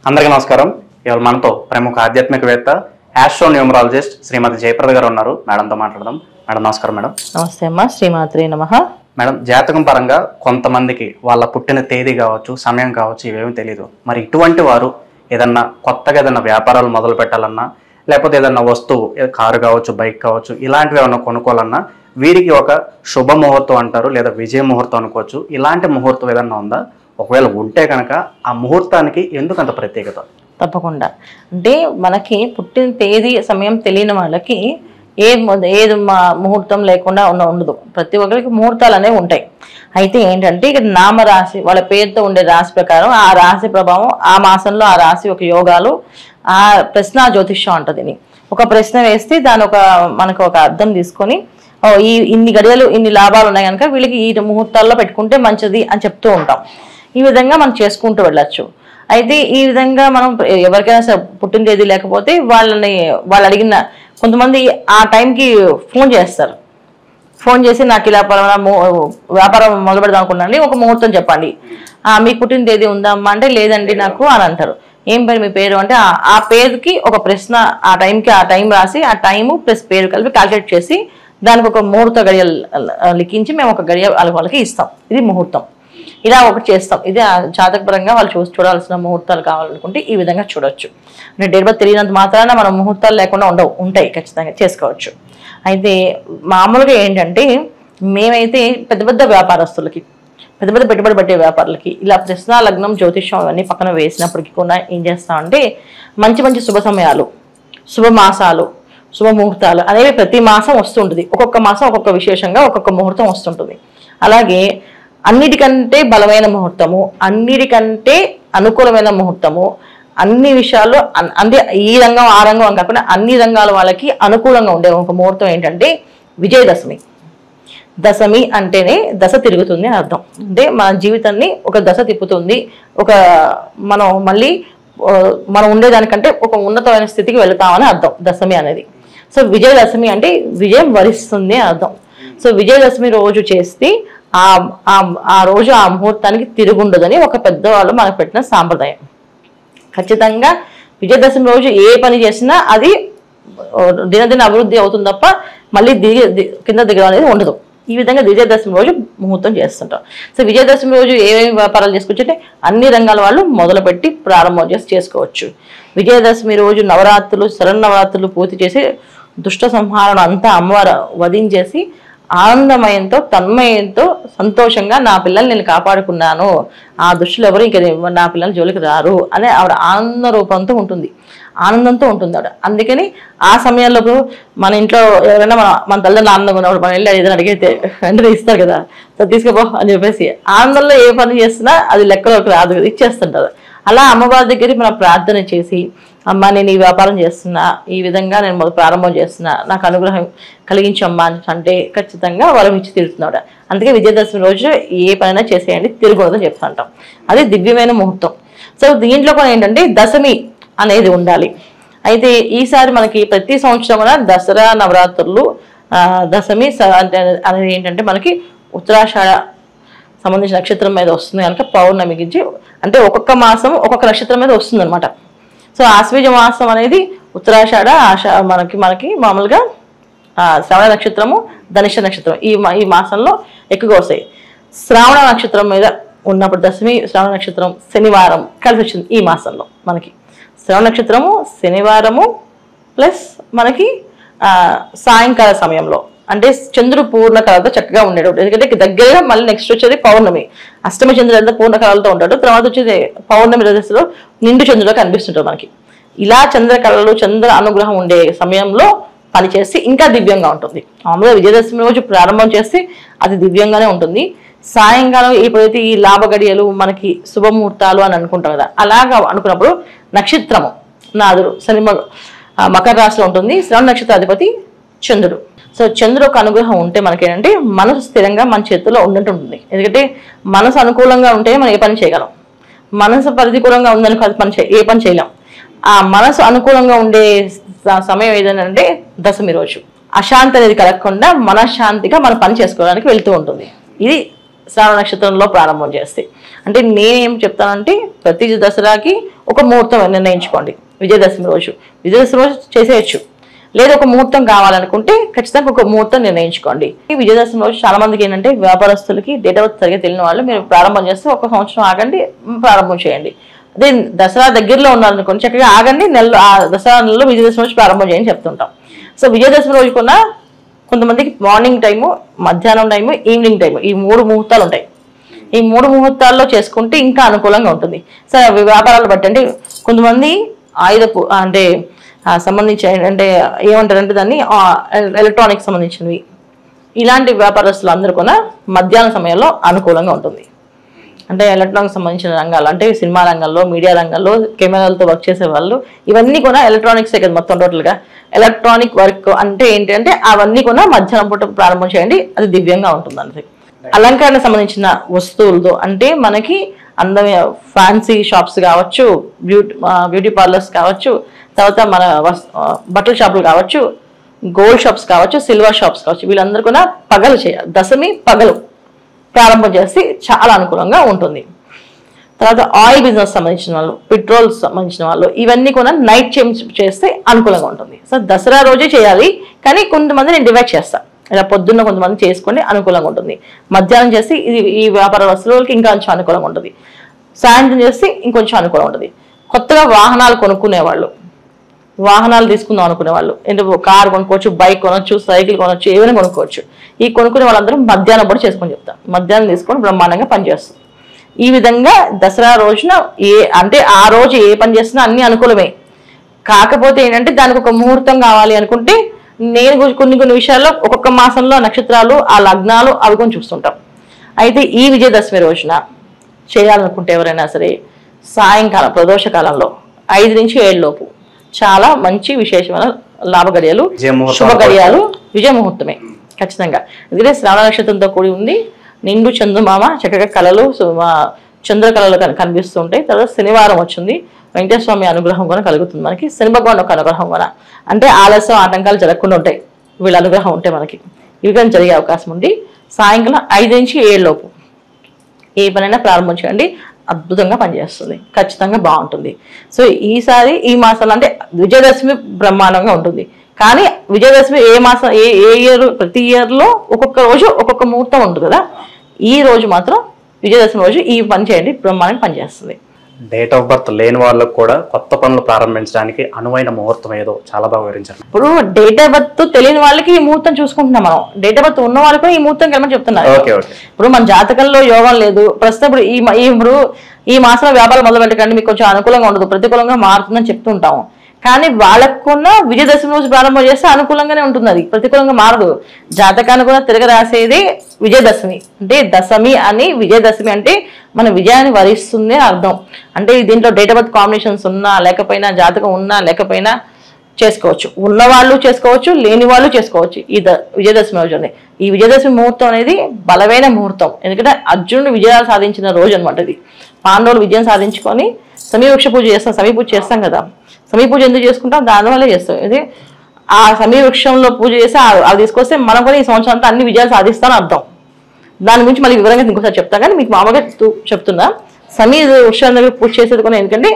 అందరికీ నమస్కారం. ఇవాళ మనతో ప్రముఖ ఆధ్యాత్మికవేత్త ఆస్ట్రోన్యూమరాలజిస్ట్ శ్రీమతి జయప్రద గారు ఉన్నారు. మేడంతో మాట్లాడదాం. మేడం నమస్కారం. మేడం నమస్తే అమ్మా. శ్రీమాత్రే నమః. మేడం, జాతకం పరంగా కొంతమందికి వాళ్ళ పుట్టిన తేదీ కావచ్చు, సమయం కావచ్చు, ఇవేమీ తెలియదు. మరి ఇటువంటి వారు ఏదన్నా కొత్తగా ఏదన్నా వ్యాపారాలు మొదలు పెట్టాలన్నా, లేకపోతే ఏదన్నా వస్తువు, కారు కావచ్చు, బైక్ కావచ్చు, ఇలాంటివి ఏమన్నా కొనుక్కోవాలన్నా వీరికి ఒక శుభ ముహూర్తం అంటారు, లేదా విజయ ముహూర్తం అనుకోవచ్చు. ఇలాంటి ముహూర్తం ఏదన్నా ఉందా? ఒకవేళ ఉంటే కనుక ఆ ముహూర్తానికి ఎందుకు అంత ప్రత్యేకత? తప్పకుండా. అంటే మనకి పుట్టిన తేదీ సమయం తెలియని వాళ్ళకి ఏది ముహూర్తం లేకుండా ఉండదు. ప్రతి ఒక్కరికి ముహూర్తాలు అనేవి ఉంటాయి. అయితే ఏంటంటే ఇక్కడ నామరాశి, వాళ్ళ పేరుతో ఉండే రాశి ప్రకారం ఆ రాశి ప్రభావం, ఆ మాసంలో ఆ రాశి ఒక యోగాలు, ఆ ప్రశ్న జ్యోతిష్యం అంటది. ఒక ప్రశ్న వేస్తే దాని మనకు ఒక అర్థం తీసుకొని ఇన్ని గడియలు ఇన్ని లాభాలు ఉన్నాయి కనుక వీళ్ళకి ఈ ముహూర్తాల్లో పెట్టుకుంటే మంచిది అని చెప్తూ ఉంటాం. ఈ విధంగా మనం చేసుకుంటూ వెళ్ళచ్చు. అయితే ఈ విధంగా మనం ఎవరికైనా పుట్టిన తేదీ లేకపోతే వాళ్ళు అడిగిన కొంతమంది ఆ టైంకి ఫోన్ చేస్తారు. ఫోన్ చేసి నాకు ఇలా వ్యాపారం మొదలు పెడదాం అనుకున్నాండి, ఒక ముహూర్తం చెప్పండి, మీకు పుట్టిన తేదీ ఉందా అమ్మా అంటే లేదండి నాకు అని అంటారు. ఏం పేరు మీ పేరు అంటే ఆ పేరుకి ఒక ప్రశ్న, ఆ టైంకి ఆ టైం రాసి ఆ టైము ప్లస్ పేరు కలిపి క్యాల్కులేట్ చేసి దానికి ఒక ముహూర్త గడియలు లిఖించి మేము ఒక గడియ వాళ్ళకి ఇస్తాం. ఇది ముహూర్తం. ఇలా ఒకటి చేస్తాం. ఇది జాతకపరంగా వాళ్ళు చూడాల్సిన ముహూర్తాలు కావాలనుకుంటే ఈ విధంగా చూడొచ్చు. అంటే డేట్ బర్త్ తెలియనంత మాత్రాన మనం ముహూర్తాలు లేకుండా ఉంటాయి, ఖచ్చితంగా చేసుకోవచ్చు. అయితే మామూలుగా ఏంటంటే మేమైతే పెద్ద పెద్ద వ్యాపారస్తులకి, పెద్ద పెద్ద పెట్టుబడి పెట్టే వ్యాపారులకి ఇలా ప్రశ్న లగ్నం జ్యోతిష్యం అవన్నీ పక్కన వేసినప్పటికీ కూడా ఏం చేస్తామంటే మంచి మంచి శుభ సమయాలు, శుభ మాసాలు, శుభ ముహూర్తాలు అనేవి ప్రతి మాసం వస్తుంటుంది. ఒక్కొక్క మాసం ఒక్కొక్క విశేషంగా ఒక్కొక్క ముహూర్తం వస్తుంటుంది. అలాగే అన్నిటికంటే బలమైన ముహూర్తము, అన్నిటికంటే అనుకూలమైన ముహూర్తము, అన్ని విషయాల్లో అంటే ఈ రంగం ఆ రంగం అని కాకుండా అన్ని రంగాల వాళ్ళకి అనుకూలంగా ఉండే ఒక ముహూర్తం ఏంటంటే విజయదశమి. దశమి అంటేనే దశ తిరుగుతుంది అని అర్థం. అంటే మన జీవితాన్ని ఒక దశ తిప్పుతుంది, మనం మళ్ళీ మనం ఉండేదానికంటే ఒక ఉన్నతమైన స్థితికి వెళతామని అర్థం దశమి అనేది. సో విజయదశమి అంటే విజయం వరిస్తుంది అని అర్థం. సో విజయదశమి రోజు చేస్తే ఆ రోజు ఆ ముహూర్తానికి తిరుగుండదని ఒక పెద్దవాళ్ళు మనకు పెట్టిన సాంప్రదాయం. ఖచ్చితంగా విజయదశమి రోజు ఏ పని చేసినా అది దినదిన అభివృద్ధి అవుతుంది తప్ప మళ్ళీ కింద దిగడం అనేది ఉండదు. ఈ విధంగా విజయదశమి రోజు ముహూర్తం చేస్తుంటాం. సో విజయదశమి రోజు ఏమేమి వ్యాపారాలు చేసుకోవచ్చు అంటే అన్ని రంగాల వాళ్ళు మొదలుపెట్టి ప్రారంభం చేసుకోవచ్చు. విజయదశమి రోజు నవరాత్రులు, శరన్నవరాత్రులు పూర్తి చేసి దుష్ట సంహారణ అంతా అమ్మవారు వధించేసి ఆనందమయంతో తన్మయంతో సంతోషంగా నా పిల్లల్ని నేను కాపాడుకున్నాను, ఆ దుష్టులు ఎవరు ఇంక నా పిల్లల జోలికి రారు అనే ఆవిడ ఆనంద రూపంతో ఉంటుంది, ఆనందంతో ఉంటుంది ఆవిడ. అందుకని ఆ సమయంలో మన ఇంట్లో ఎవరైనా మన తల్లిదండ్రులు ఆనందంగా ఉన్నప్పుడు మన వెళ్ళి ఏదైనా అడిగితే వెంటనే ఇస్తారు కదా, తీసుకుపో అని చెప్పేసి ఆనందంలో ఏ పని చేస్తున్నా అది లెక్కలోకి రాదు కదా, ఇచ్చేస్తుంటారు. అలా అమ్మవారి దగ్గరికి మనం ప్రార్థన చేసి, అమ్మ నేను ఈ వ్యాపారం చేస్తున్నా, ఈ విధంగా నేను ప్రారంభం చేస్తున్నా, నాకు అనుగ్రహం కలిగించమ్మా అంటే ఖచ్చితంగా వరం ఇచ్చి తీరుతున్నాడు. అందుకే విజయదశమి రోజు ఏ పనైనా చేసేయండి, తిరగకూడదని చెప్తుంటాం. అది దివ్యమైన ముహూర్తం. సో దీంట్లో కూడా ఏంటంటే దశమి అనేది ఉండాలి. అయితే ఈసారి మనకి ప్రతి సంవత్సరం కూడా దసరా నవరాత్రులు దశమి అనేది ఏంటంటే మనకి ఉత్తరాషాఢ సంబంధించిన నక్షత్రం మీద వస్తుంది కనుక పౌర్ణమికి అంటే ఒక్కొక్క మాసం ఒక్కొక్క నక్షత్రం మీద వస్తుంది అనమాట. సో ఆశ్వీజ మాసం అనేది ఉత్తరాషాఢ, మనకి మామూలుగా శ్రవణ నక్షత్రము, ధనిష్ట నక్షత్రం ఈ మాసంలో ఎక్కువగా వస్తాయి. శ్రావణ నక్షత్రం మీద ఉన్నప్పుడు దశమి శ్రవణ నక్షత్రం శనివారం కలిసి వచ్చింది ఈ మాసంలో. మనకి శ్రవణ నక్షత్రము శనివారము ప్లస్ మనకి సాయంకాల సమయంలో అంటే చంద్రుడు పూర్ణ కళతో చక్కగా ఉండేటప్పుడు. ఎందుకంటే దగ్గరగా మళ్ళీ నెక్స్ట్ వచ్చేది పౌర్ణమి. అష్టమి చంద్రుడు అంతా పూర్ణ కళలతో ఉంటాడు, తర్వాత వచ్చేది పౌర్ణమి దశలో నిండు చంద్రుడు కనిపిస్తుంటారు మనకి. ఇలా చంద్ర కళలు, చంద్ర అనుగ్రహం ఉండే సమయంలో పనిచేసి ఇంకా దివ్యంగా ఉంటుంది. మామూలుగా విజయదశమి రోజు ప్రారంభం చేస్తే అది దివ్యంగానే ఉంటుంది. సాయంకాలం ఎప్పుడైతే ఈ లాభ గడియలు మనకి శుభముహూర్తాలు అని అనుకుంటాం కదా, అలాగా అనుకున్నప్పుడు నక్షత్రము నాదుడు శని మకర రాశిలో ఉంటుంది. శ్రవణ నక్షత్ర అధిపతి చంద్రుడు. సో చంద్రుడు ఒక అనుగ్రహం ఉంటే మనకేంటంటే మనసు స్థిరంగా మన చేతుల్లో ఉన్నట్టుంటుంది. ఎందుకంటే మనసు అనుకూలంగా ఉంటే మనం ఏ పని చేయగలం, మనసు ప్రతికూలంగా ఉందని ఏ పని చేయలేం. ఆ మనసు అనుకూలంగా ఉండే సమయం ఏదంటే దశమి రోజు. అశాంతి అనేది కలగకుండా మనశ్శాంతిగా మనం పని చేసుకోవడానికి వెళ్తూ ఉంటుంది. ఇది శ్రావణ నక్షత్రంలో ప్రారంభం చేస్తే. అంటే నేనేం చెప్తానంటే ప్రతి దసరాకి ఒక ముహూర్తం నిర్ణయించుకోండి. విజయదశమి రోజు చేసేయచ్చు, లేదా ఒక ముహూర్తం కావాలనుకుంటే ఖచ్చితంగా ఒక ముహూర్తం నిర్ణయించుకోండి. ఈ విజయదశమి రోజు చాలా మందికి ఏంటంటే వ్యాపారస్తులకి డేట్ ఆఫ్ బర్త్ సరిగ్గా తెలియని వాళ్ళు మీరు ప్రారంభం చేస్తే ఒక సంవత్సరం ఆగండి, ప్రారంభం చేయండి. అదే దసరా దగ్గరలో ఉన్నారనుకోండి చక్కగా ఆగండి, ఆ దసరా నెలలో విజయదశమి రోజు ప్రారంభం చేయండి చెప్తుంటాం. సో విజయదశమి రోజు కూడా కొంతమందికి మార్నింగ్ టైము, మధ్యాహ్నం టైము, ఈవినింగ్ టైము, ఈ 3 ముహూర్తాలు ఉంటాయి. ఈ 3 ముహూర్తాల్లో చేసుకుంటే ఇంకా అనుకూలంగా ఉంటుంది. సరే వ్యాపారాలు బట్టి అంటే కొంతమంది ఆయుధపు అంటే సంబంధించి అంటే ఏమంటారంటే దాన్ని ఎలక్ట్రానిక్స్ సంబంధించినవి, ఇలాంటి వ్యాపారస్తులు అందరూ కూడా మధ్యాహ్నం సమయంలో అనుకూలంగా ఉంటుంది. అంటే ఎలక్ట్రానిక్స్ సంబంధించిన రంగాలు అంటే సినిమా రంగంలో, మీడియా రంగంలో, కెమెరాలతో వర్క్ చేసే వాళ్ళు, ఇవన్నీ కూడా ఎలక్ట్రానిక్సే కదా మొత్తం టోటల్గా. ఎలక్ట్రానిక్ వర్క్ అంటే ఏంటంటే అవన్నీ కూడా మధ్యాహ్నం పూట ప్రారంభం చేయండి, అది దివ్యంగా ఉంటుంది. అంతే అలంకరణ సంబంధించిన వస్తువులతో అంటే మనకి అందమైన ఫ్యాన్సీ షాప్స్ కావచ్చు, బ్యూటీ పార్లర్స్ కావచ్చు, తర్వాత మన బట్టల షాపులు కావచ్చు, గోల్డ్ షాప్స్ కావచ్చు, సిల్వర్ షాప్స్ కావచ్చు, వీళ్ళందరూ కూడా పగలు చేయాలి. దశమి పగలు ప్రారంభం చేసి చాలా అనుకూలంగా ఉంటుంది. తర్వాత ఆయిల్ బిజినెస్ సంబంధించిన వాళ్ళు, పెట్రోల్ సంబంధించిన వాళ్ళు, ఇవన్నీ కూడా నైట్ చేస్తే అనుకూలంగా ఉంటుంది. సో దసరా రోజే చేయాలి, కానీ కొంతమంది నేను డివైడ్ చేస్తాను. ఇలా పొద్దున్న కొంతమంది చేసుకోండి, అనుకూలంగా ఉంటుంది. మధ్యాహ్నం చేసి ఈ వ్యాపార వస్తువులకి ఇంకా కొంచెం అనుకూలంగా ఉంటుంది. సాయంత్రం చేసి ఇంకొంచెం అనుకూలంగా ఉంటుంది. కొత్తగా వాహనాలు కొనుక్కునే వాళ్ళు, వాహనాలు తీసుకుందాం అనుకునే వాళ్ళు, అంటే కారు కొనుక్కోవచ్చు, బైక్ కొనొచ్చు, సైకిల్ కొనొచ్చు, ఏమైనా కొనుక్కోవచ్చు. ఈ కొనుక్కునే వాళ్ళందరూ మధ్యాహ్నం కూడా చేసుకొని చెప్తాం. మధ్యాహ్నం తీసుకొని బ్రహ్మాండంగా పనిచేస్తుంది. ఈ విధంగా దసరా రోజున అంటే ఆ రోజు ఏ పని చేసినా అన్ని అనుకూలమే. కాకపోతే ఏంటంటే దానికి ఒక ముహూర్తం కావాలి అనుకుంటే నేను కొన్ని విషయాల్లో ఒక్కొక్క మాసంలో నక్షత్రాలు, ఆ లగ్నాలు అవి కొన్ని చూస్తుంటాం. అయితే ఈ విజయదశమి రోజున చేయాలనుకుంటే ఎవరైనా సరే సాయంకాలం ప్రదోష కాలంలో 5 నుంచి 7 లోపు చాలా మంచి విశేషమైన లాభ గడియలు, శుభ గడియాలు, విజయ ముహూర్తమే ఖచ్చితంగా. ఎందుకంటే శ్రావణ నక్షత్రంతో కూడి ఉంది. నిండు చంద్రమామ చక్కగా కళలు, చంద్ర కళలు కనిపిస్తూ ఉంటాయి. తర్వాత శనివారం వచ్చింది, వెంకటేశ్వర స్వామి అనుగ్రహం కూడా కలుగుతుంది మనకి. శని భగవాన్ ఒక అనుగ్రహం కూడా, అంటే ఆలస్యం ఆటంకాలు జరగకుండా ఉంటాయి వీళ్ళ అనుగ్రహం ఉంటే మనకి. ఇవి కానీ జరిగే అవకాశం ఉంది. సాయంకాలం 5 నుంచి 7 లోపు ఏ పనైనా ప్రారంభం చేయండి, అద్భుతంగా పనిచేస్తుంది, ఖచ్చితంగా బాగుంటుంది. సో ఈసారి ఈ మాసంలో అంటే విజయదశమి బ్రహ్మాండంగా ఉంటుంది. కానీ విజయదశమి ఏ మాసం ఏ ఇయర్, ప్రతి ఇయర్లో ఒక్కొక్క రోజు ఒక్కొక్క ముహూర్తం ఉంటుంది కదా. ఈ రోజు మాత్రం విజయదశమి రోజు ఈ పని చేయండి, బ్రహ్మాండంగా పనిచేస్తుంది. డేట్ ఆఫ్ బర్త్ లేని వాళ్ళకు కూడా కొత్త పనులు ప్రారంభించడానికి అనువైన ముహూర్తం ఏదో చాలా బాగా వివరించారు. ఇప్పుడు డేట్ ఆఫ్ బర్త్ తెలియని వాళ్ళకి ఈ ముహూర్తం చూసుకుంటున్నాం మనం, డేట్ ఆఫ్ బర్త్ ఉన్న వాళ్ళకి ఈ ముహూర్తం కలమని చెప్తున్నారు. ఇప్పుడు మన జాతకంలో యోగం లేదు ప్రస్తుతం, ఇప్పుడు ఈ మాసంలో వ్యాపారం మొదలు పెట్టకండి, మీకు కొంచెం అనుకూలంగా ఉండదు, ప్రతికూలంగా మారుతుందని చెప్తుంటాము. కానీ వాళ్ళకున్న విజయదశమి రోజు ప్రారంభం చేస్తే అనుకూలంగానే ఉంటుంది, అది ప్రతికూలంగా మారదు. జాతకాన్ని కూడా తిరగ రాసేది విజయదశమి. అంటే దశమి అని, విజయదశమి అంటే మన విజయాన్ని వరిస్తుంది అర్థం. అంటే దీంట్లో డేట్ ఆఫ్ బర్త్ కాంబినేషన్స్ ఉన్నా లేకపోయినా, జాతకం ఉన్నా లేకపోయినా చేసుకోవచ్చు. ఉన్నవాళ్ళు చేసుకోవచ్చు, లేని వాళ్ళు చేసుకోవచ్చు ఈ విజయదశమి రోజు. ఈ విజయదశమి ముహూర్తం అనేది బలమైన ముహూర్తం. ఎందుకంటే అర్జునుడు విజయాలు సాధించిన రోజు అనమాట ఇది. పాండవులు విజయం సాధించుకొని సమీవృక్ష పూజ చేస్తాం, సమీ పూజ చేస్తాం కదా. సమీ పూజ ఎందుకు చేసుకుంటాం, దానివల్లే చేస్తాం. ఇది ఆ సమీ వృక్షంలో పూజ చేసి అది తీసుకొస్తే మనం కూడా ఈ సంవత్సరం అంతా అన్ని విజయాలు సాధిస్తామని అర్థం. దాని గురించి మళ్ళీ వివరంగా ఇంకోసారి చెప్తా, కానీ మీకు మామూలుగా చెప్తున్నా. సమీ వృక్షాల దగ్గర పూజ చేసేది కూడా ఎందుకంటే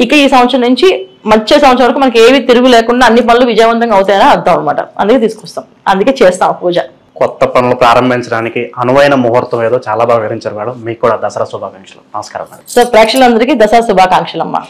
ఇక ఈ సంవత్సరం నుంచి వచ్చే సంవత్సరం వరకు మనకి ఏవి తిరుగు లేకుండా అన్ని పనులు విజయవంతంగా అవుతాయని అర్థం అనమాట. అందుకే తీసుకొస్తాం, అందుకే చేస్తాం పూజ. కొత్త పనులు ప్రారంభించడానికి అనువైన ముహూర్తం ఏదో చాలా బాగా వివరించారు మేడం. మీకు కూడా దసరా శుభాకాంక్షలు. నమస్కారం మేడం. సో ప్రేక్షకులందరికీ దసరా శుభాకాంక్షలు అమ్మా.